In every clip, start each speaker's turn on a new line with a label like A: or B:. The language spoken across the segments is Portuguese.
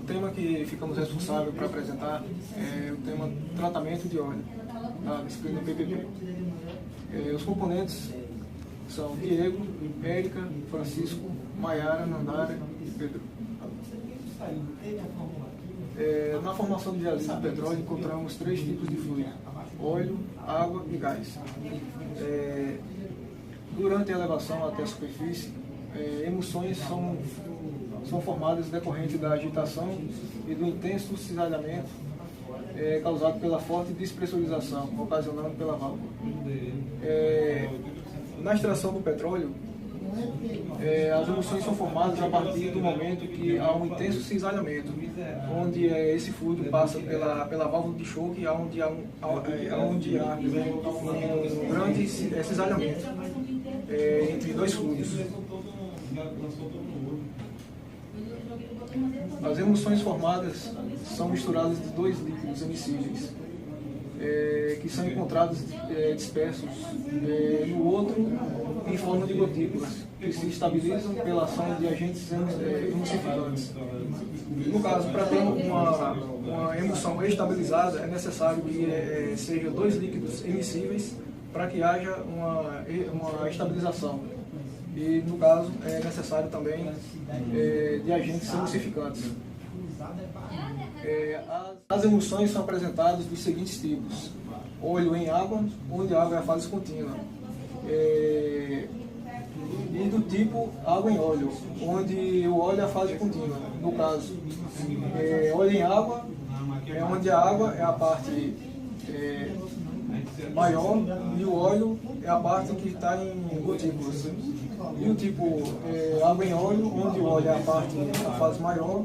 A: tema que ficamos responsáveis para apresentar é o tema tratamento de óleo, da disciplina PPP. Os componentes são Diego, Érica, Francisco, Maiara, Nandara e Pedro. Na formação de diálise de petróleo encontramos 3 tipos de fluido: óleo, água e gás. Durante a elevação até a superfície, emulsões são formadas decorrente da agitação e do intenso cisalhamento causado pela forte despressurização ocasionada pela válvula. Na extração do petróleo, as emulsões são formadas a partir do momento que há um intenso cisalhamento, onde esse fluido passa pela válvula de choque, onde há um grande cisalhamento entre 2 fluidos. As emulsões formadas são misturadas de 2 líquidos emissíveis, que são encontrados dispersos no outro em forma de gotículas, que se estabilizam pela ação de agentes emulsificantes. No caso, para ter uma emulsão estabilizada, é necessário que sejam 2 líquidos emissíveis para que haja uma estabilização. E, no caso, é necessário também de agentes emulsificantes. As emulsões são apresentadas dos seguintes tipos: óleo em água, onde a água é a fase contínua, e do tipo água em óleo, onde o óleo é a fase contínua. No caso, óleo em água é onde a água é a parte maior e o óleo é a parte que está em gotículas. E o tipo água em óleo, onde o óleo é a fase maior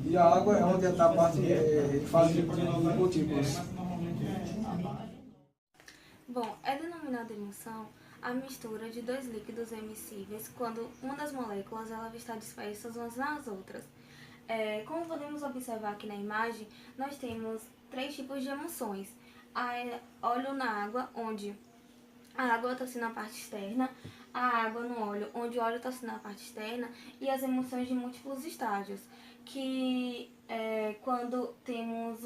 A: e a água é onde está a parte fase de gotículas.
B: Bom, é denominada emulsão a mistura de 2 líquidos emissíveis quando uma das moléculas ela está dispersas umas nas outras. Como podemos observar aqui na imagem, nós temos 3 tipos de emulsões. Óleo na água, onde a água está sendo a parte externa, a água no óleo, onde o óleo está sendo a parte externa, e as emulsões de múltiplos estágios, que quando temos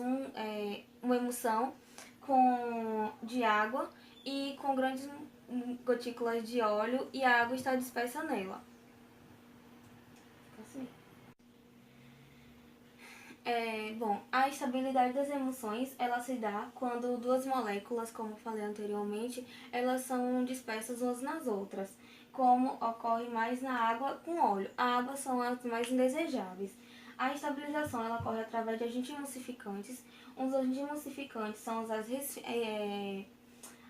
B: uma emulsão de água e com grandes gotículas de óleo e a água está dispersa nela. Assim. Bom, a estabilidade das emulsões ela se dá quando 2 moléculas, como falei anteriormente, elas são dispersas umas nas outras, como ocorre mais na água com óleo. A água são as mais indesejáveis. A estabilização ela ocorre através de agentes emulsificantes. Os agentes emulsificantes são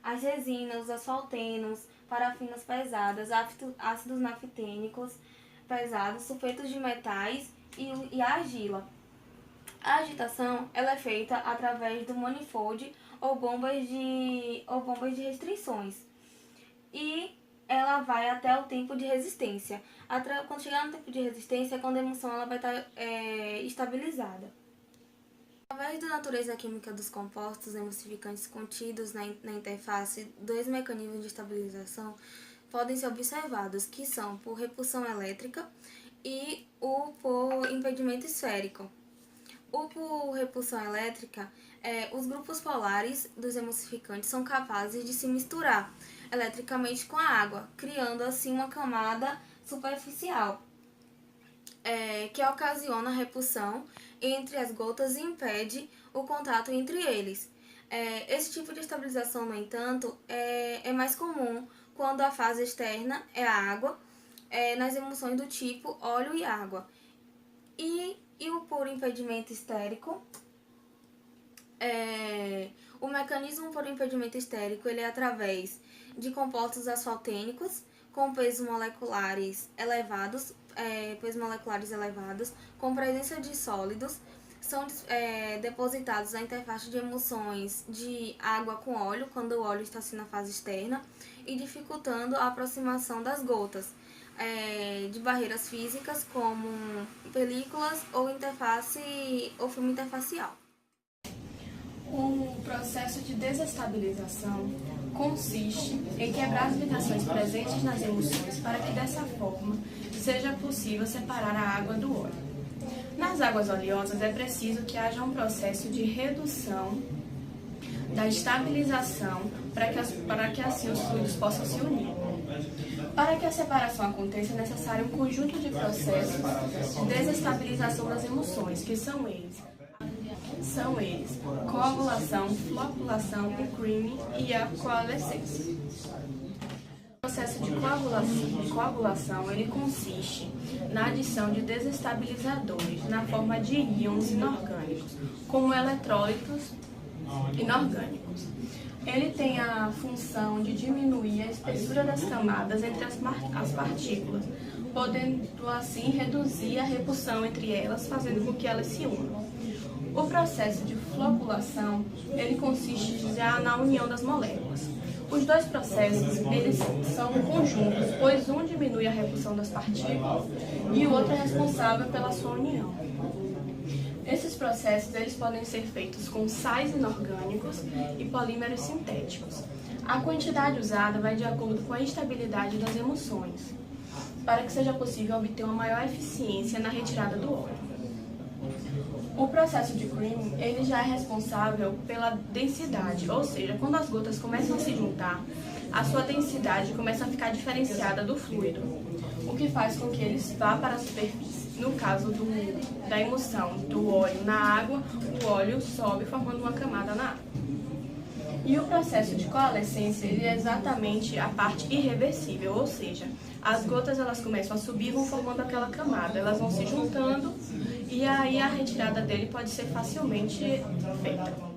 B: as resinas, os asfaltenos, parafinas pesadas, ácidos naftênicos pesados, sulfetos de metais e a argila. A agitação ela é feita através do manifold ou bombas de restrições e ela vai até o tempo de resistência. Quando chegar no tempo de resistência é quando a emulsão ela vai estar estabilizada. Através da natureza química dos compostos emulsificantes contidos na interface, 2 mecanismos de estabilização podem ser observados, que são por repulsão elétrica e o por impedimento esférico. O por repulsão elétrica, os grupos polares dos emulsificantes são capazes de se misturar eletricamente com a água, criando assim uma camada superficial, que ocasiona a repulsão entre as gotas e impede o contato entre eles. Esse tipo de estabilização, no entanto, é mais comum quando a fase externa é a água, nas emulsões do tipo óleo e água. E o por impedimento estérico, o mecanismo por impedimento estérico ele é através de compostos asfaltênicos com pesos moleculares elevados, com presença de sólidos, são depositados na interface de emulsões de água com óleo, quando o óleo está na fase externa, e dificultando a aproximação das gotas de barreiras físicas como películas ou filme interfacial.
C: O processo de desestabilização consiste em quebrar as limitações presentes nas emulsões para que dessa forma seja possível separar a água do óleo. Nas águas oleosas é preciso que haja um processo de redução da estabilização para que assim os fluidos possam se unir. Para que a separação aconteça, é necessário um conjunto de processos de desestabilização das emulsões, que são eles coagulação, floculação, o creaming e a coalescência. O processo de coagulação ele consiste na adição de desestabilizadores na forma de íons inorgânicos, como eletrólitos inorgânicos. Ele tem a função de diminuir a espessura das camadas entre as partículas, podendo assim reduzir a repulsão entre elas, fazendo com que elas se unam. O processo de floculação ele consiste já na união das moléculas. Os dois processos eles são conjuntos, pois um diminui a repulsão das partículas e o outro é responsável pela sua união. Esses processos eles podem ser feitos com sais inorgânicos e polímeros sintéticos. A quantidade usada vai de acordo com a estabilidade das emulsões, para que seja possível obter uma maior eficiência na retirada do óleo. O processo de creaming ele já é responsável pela densidade, ou seja, quando as gotas começam a se juntar, a sua densidade começa a ficar diferenciada do fluido, o que faz com que eles vá para a superfície. No caso da emulsão do óleo na água, o óleo sobe formando uma camada na água. E o processo de coalescência ele é exatamente a parte irreversível, ou seja, as gotas elas começam a subir e vão formando aquela camada, elas vão se juntando e aí a retirada dele pode ser facilmente feita.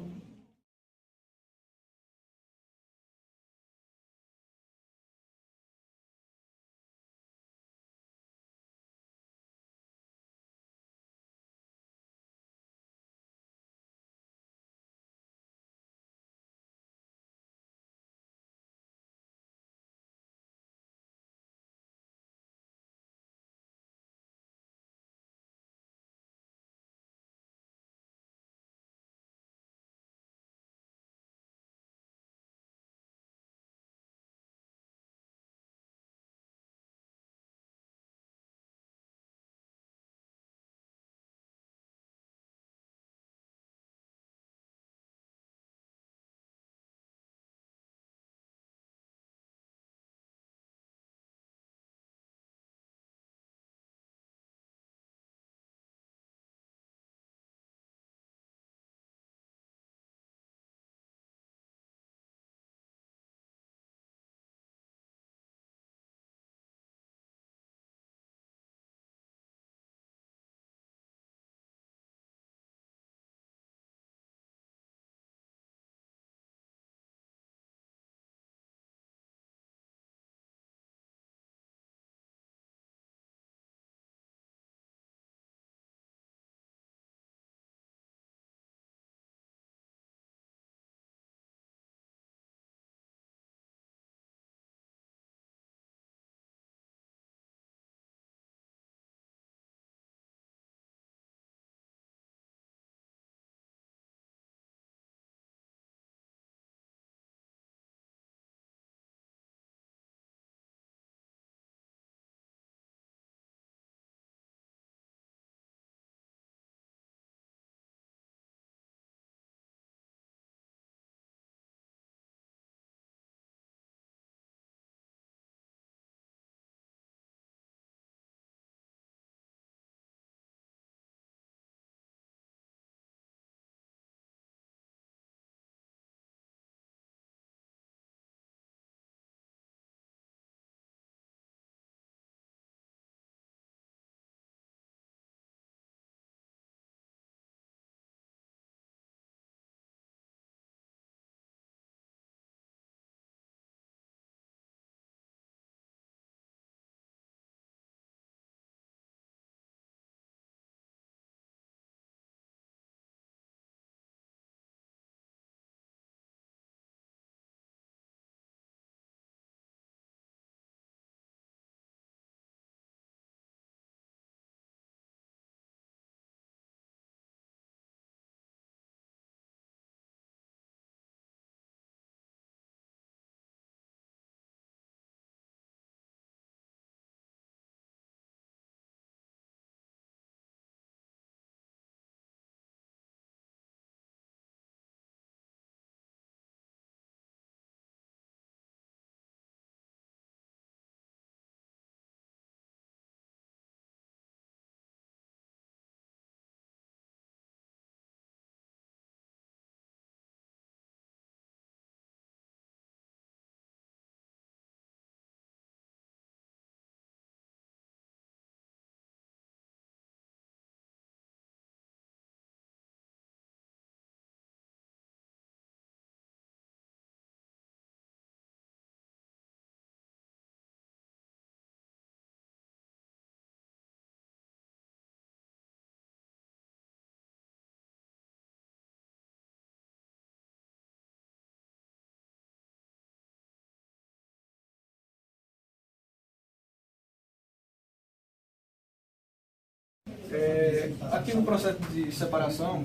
A: Aqui no processo de separação,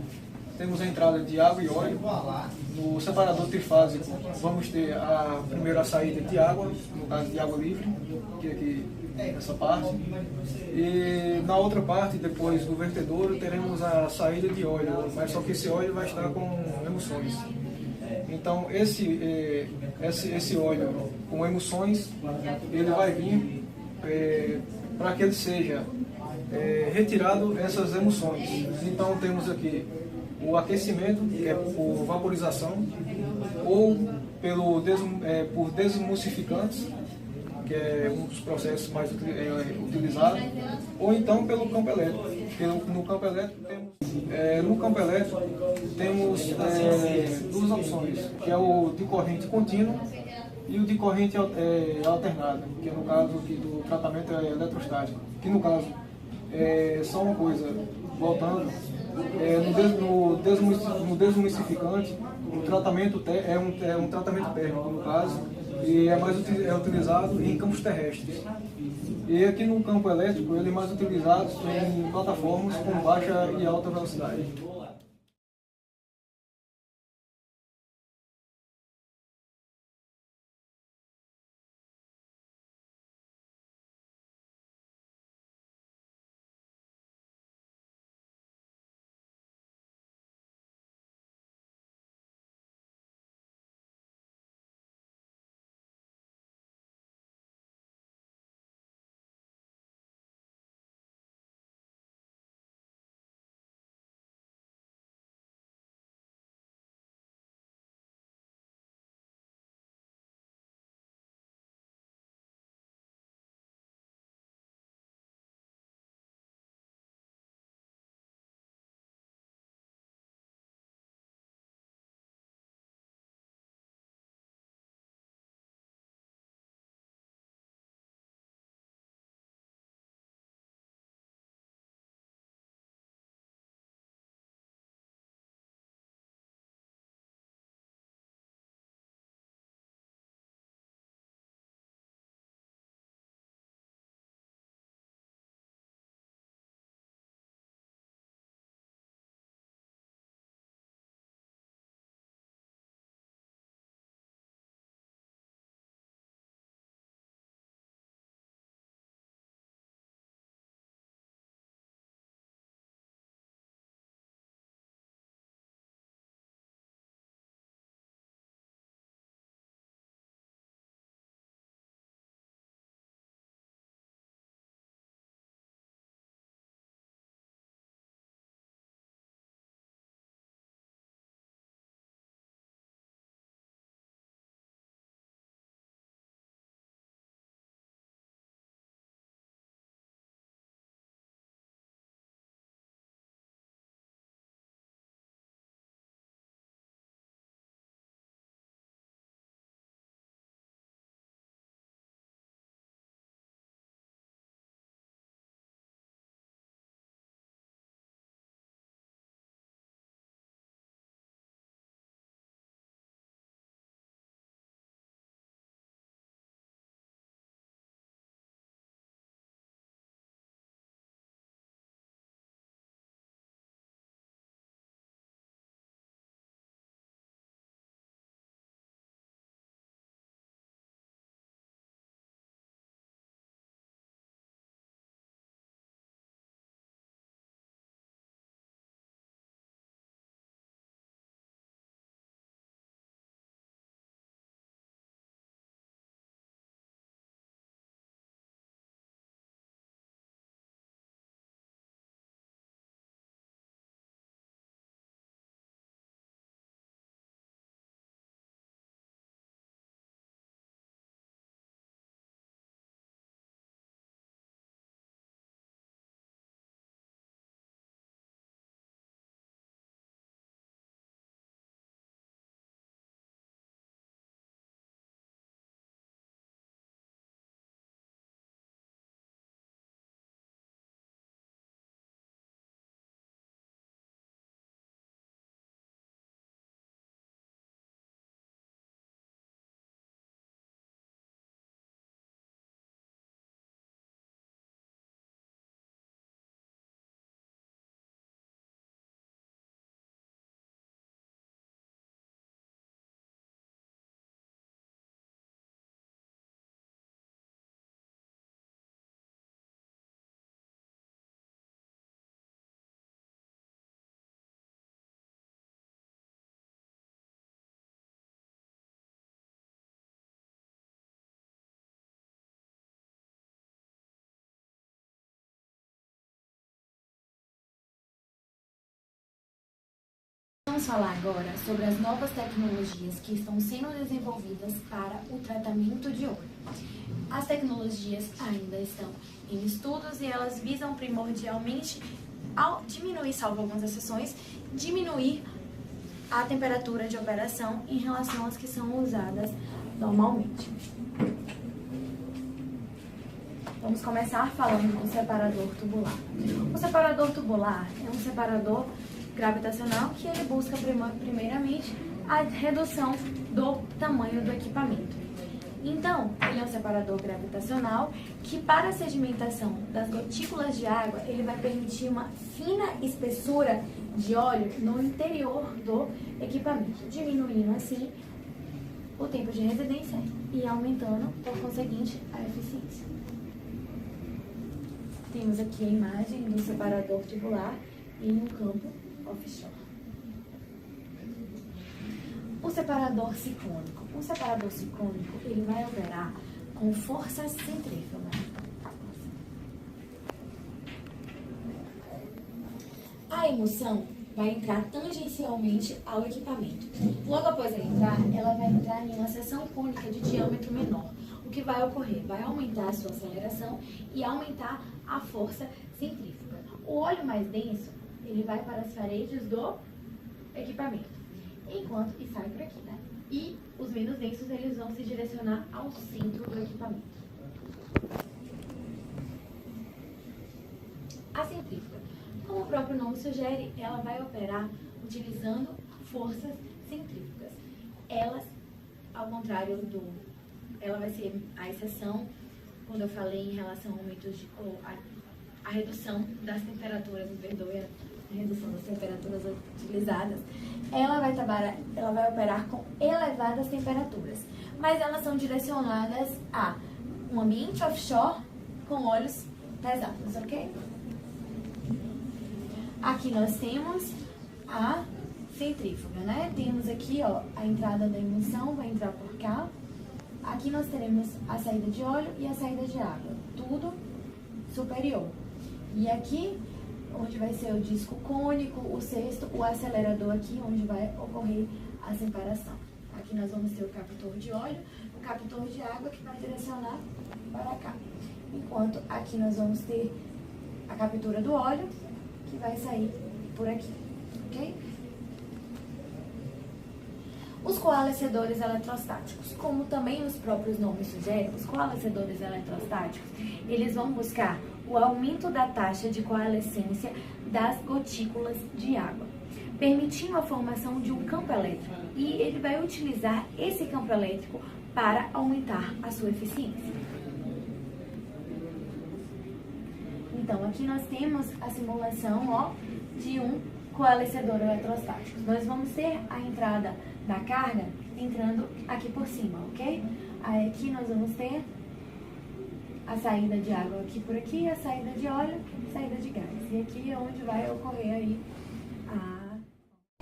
A: temos a entrada de água e óleo. No separador trifásico, vamos ter primeiro a saída de água, no caso de água livre, que é aqui nessa parte. E na outra parte, depois do vertedouro, teremos a saída de óleo, mas só que esse óleo vai estar com emulsões. Então, esse óleo com emulsões, ele vai vir para que ele seja retirado essas emulsões. Então, temos aqui o aquecimento, que é por vaporização, ou por desemulsificantes, que é um dos processos mais utilizados, ou então pelo campo elétrico. No campo elétrico temos duas opções, que é o de corrente contínua e o de corrente alternada, que é no caso aqui do tratamento eletrostático, que no caso só uma coisa, voltando, no desumidificante, o tratamento é um tratamento térmico, no caso, e é utilizado em campos terrestres. E aqui no campo elétrico, ele é mais utilizado em plataformas com baixa e alta velocidade.
D: vamos falar agora sobre as novas tecnologias que estão sendo desenvolvidas para o tratamento de óleo. As tecnologias ainda estão em estudos e elas visam primordialmente diminuir, salvo algumas exceções, diminuir a temperatura de operação em relação às que são usadas normalmente. Vamos começar falando do separador tubular. O separador tubular é um separador gravitacional que ele busca primeiramente a redução do tamanho do equipamento. Então, ele é um separador gravitacional que para a sedimentação das gotículas de água, ele vai permitir uma fina espessura de óleo no interior do equipamento, diminuindo assim o tempo de residência e aumentando, por conseguinte, a eficiência. Temos aqui a imagem do separador tubular em um campo offshore. O separador ciclônico. O separador ciclônico, ele vai operar com força centrífuga. A emulsão vai entrar tangencialmente ao equipamento. Logo após ela entrar, ela vai entrar em uma seção cônica de diâmetro menor. O que vai ocorrer? Vai aumentar a sua aceleração e aumentar a força centrífuga. O óleo mais denso, ele vai para as paredes do equipamento, e sai por aqui, né? E os menos densos, eles vão se direcionar ao centro do equipamento. A centrífuga, como o próprio nome sugere, ela vai operar utilizando forças centrífugas. Elas, ao contrário ela vai ser a exceção quando eu falei em relação ao aumento a redução das temperaturas, me perdoe, a redução das temperaturas utilizadas, ela vai operar com elevadas temperaturas, mas elas são direcionadas a um ambiente offshore com óleos pesados, ok? Aqui nós temos a centrífuga, né? Temos aqui, ó, a entrada da emulsão, vai entrar por cá. Aqui nós teremos a saída de óleo e a saída de água, tudo superior. E aqui, onde vai ser o disco cônico, o cesto, o acelerador aqui, onde vai ocorrer a separação. Aqui nós vamos ter o captor de óleo, o captor de água que vai direcionar para cá. Enquanto aqui nós vamos ter a captura do óleo, que vai sair por aqui, ok? Os coalescedores eletrostáticos, como também os próprios nomes sugerem, os coalescedores eletrostáticos, eles vão buscar o aumento da taxa de coalescência das gotículas de água, permitindo a formação de um campo elétrico, e ele vai utilizar esse campo elétrico para aumentar a sua eficiência. Então, aqui nós temos a simulação, ó, de um coalescedor eletrostático. Nós vamos ter a entrada da carga entrando aqui por cima, ok? Aí aqui nós vamos ter a saída de água aqui por aqui, a saída de óleo, saída de gás. E aqui é onde vai ocorrer aí a...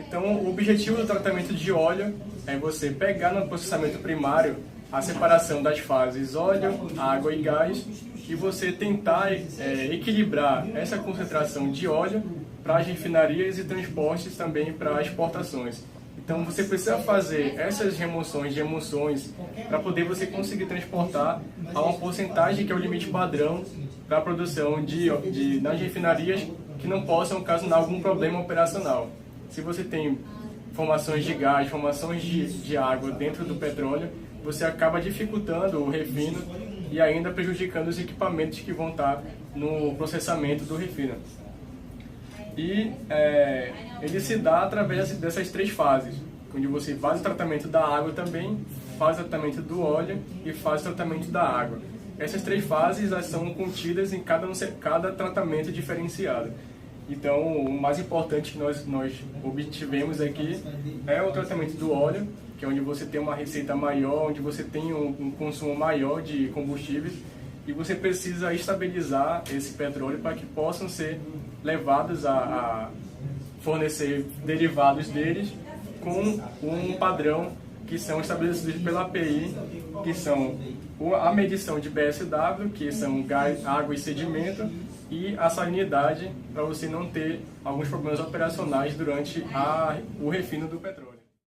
E: Então, o objetivo do tratamento de óleo é você pegar no processamento primário a separação das fases óleo, água e gás e você tentar equilibrar essa concentração de óleo para as refinarias e transportes também para exportações. Então você precisa fazer essas remoções de emulsões para poder você conseguir transportar a uma porcentagem que é o limite padrão para a produção nas refinarias que não possam ocasionar algum problema operacional. Se você tem formações de gás, formações de água dentro do petróleo, você acaba dificultando o refino e ainda prejudicando os equipamentos que vão estar no processamento do refino. E ele se dá através dessas três fases, onde você faz o tratamento da água também, faz o tratamento do óleo e faz o tratamento da água. Essas três fases são contidas em cada tratamento diferenciado. Então, o mais importante que nós obtivemos aqui é o tratamento do óleo, que é onde você tem uma receita maior, onde você tem um consumo maior de combustíveis, e você precisa estabilizar esse petróleo para que possam ser levados a fornecer derivados deles com um padrão que são estabelecidos pela API, que são a medição de BSW, que são gás, água e sedimento, e a salinidade, para você não ter alguns problemas operacionais durante o refino do petróleo.